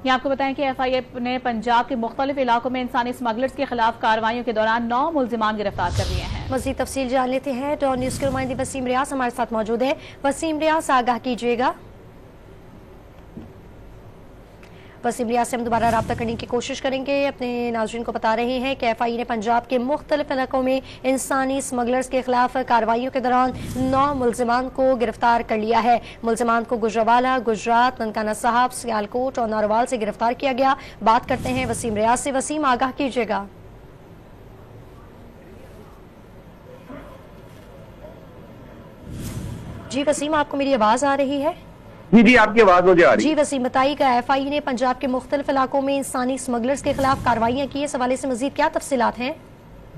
ये आपको बताएं कि FIA ने पंजाब के मुख्तलिफ इलाकों में इंसानी स्मगलर्स के खिलाफ कार्रवाइयों के दौरान 9 मुल्जिमान गिरफ्तार कर लिए हैं। मज़ीद तफसील जान लेते हैं। टॉन न्यूज़ के नुमाइंदे वसीम रियाज हमारे साथ मौजूद है। वसीम रियाज, आगाह कीजिएगा। वसीम रियाज से हम दोबारा रब्ता करने की कोशिश करेंगे। अपने नाज़रीन को बता रहे हैं कि FIA ने पंजाब के मुख्तलिफ इलाकों में इंसानी स्मगलर्स के खिलाफ कार्रवाइयों के दौरान 9 मुल्जिमान को गिरफ्तार कर लिया है। मुल्जिमान को गुजरावाला, गुजरात, ननकाना साहब, सियालकोट और नारोवाल से गिरफ्तार किया गया। बात करते हैं वसीम रियाज से। वसीम, आगाह कीजिएगा। जी वसीम, आपको मेरी आवाज़ आ रही है? जी जी, आपकी आवाज मुझे आ रही है। जी वसीम, बताइएगा FIA ने पंजाब के मुख्तलिफ इलाकों में इंसानी स्मगलर्स के खिलाफ कार्रवाइयाँ की, इस हवाले से मजीद क्या तफसीलात हैं?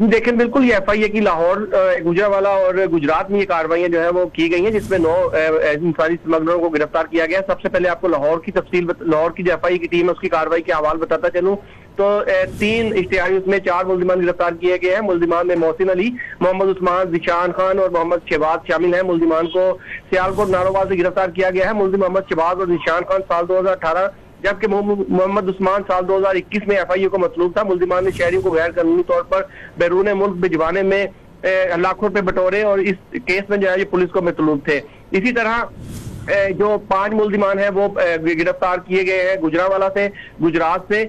देखें, बिल्कुल ये FIA की लाहौर, गुजरावाला और गुजरात में ये कार्रवाइयां जो है वो की गई हैं, जिसमें 9 इंसानी स्मगलरों को गिरफ्तार किया गया। सबसे पहले आपको लाहौर की तफसील, लाहौर की जो FIA की टीम है उसकी कार्रवाई के हवाले बताता चलूं तो 3 इश्तिहारी उसमें 4 मुल्जिमान गिरफ्तार किए गए हैं। मुल्जिमान में मोहसिन अली, मोहम्मद उस्मान, जिशान खान और मोहम्मद शहबाज शामिल हैं। मुल्जिमान को सियालकोट नारोवाल से गिरफ्तार किया गया है। मुल्जिम मोहम्मद शहबाज और जिशान खान साल 2018 जबकि मोहम्मद उस्मान साल 2021 में FIA को मतलूब था। मुल्जिमान ने शहरियों को गैर कानूनी तौर पर बैरून मुल्क भिजवाने में लाखों रुपए बटोरे और इस केस में जो है ये पुलिस को मतलूब थे। इसी तरह जो 5 मुल्जिमान है वो गिरफ्तार किए गए हैं गुजरावाला से, गुजरात से।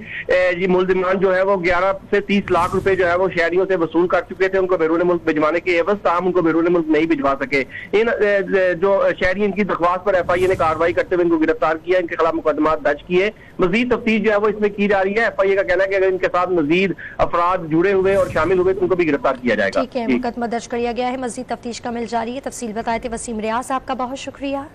ये मुल्जिमान जो है वो 11 से 30 लाख रुपए जो है वो शहरियों से वसूल कर चुके थे उनको बैरून मुल्क भिजवाने के एवज, ताहम उनको बैरून मुल्क नहीं भिजवा सके। इन जो शहरी इनकी दरख्वास्त पर FIA ने कार्रवाई करते हुए इनको गिरफ्तार किया, इनके खिलाफ मुकदमा दर्ज किए। मजीद तफ्तीश जो है वो इसमें की जा रही है। FIA का कहना है कि अगर इनके साथ मजीद अफराद जुड़े हुए और शामिल हुए तो उनको भी गिरफ्तार किया जाएगा। ठीक है, मुकदमा दर्ज किया गया है। मजीद तफ्तीश का मिल जारी है। तफसील बताए थे वसीम रियाज, आपका बहुत शुक्रिया।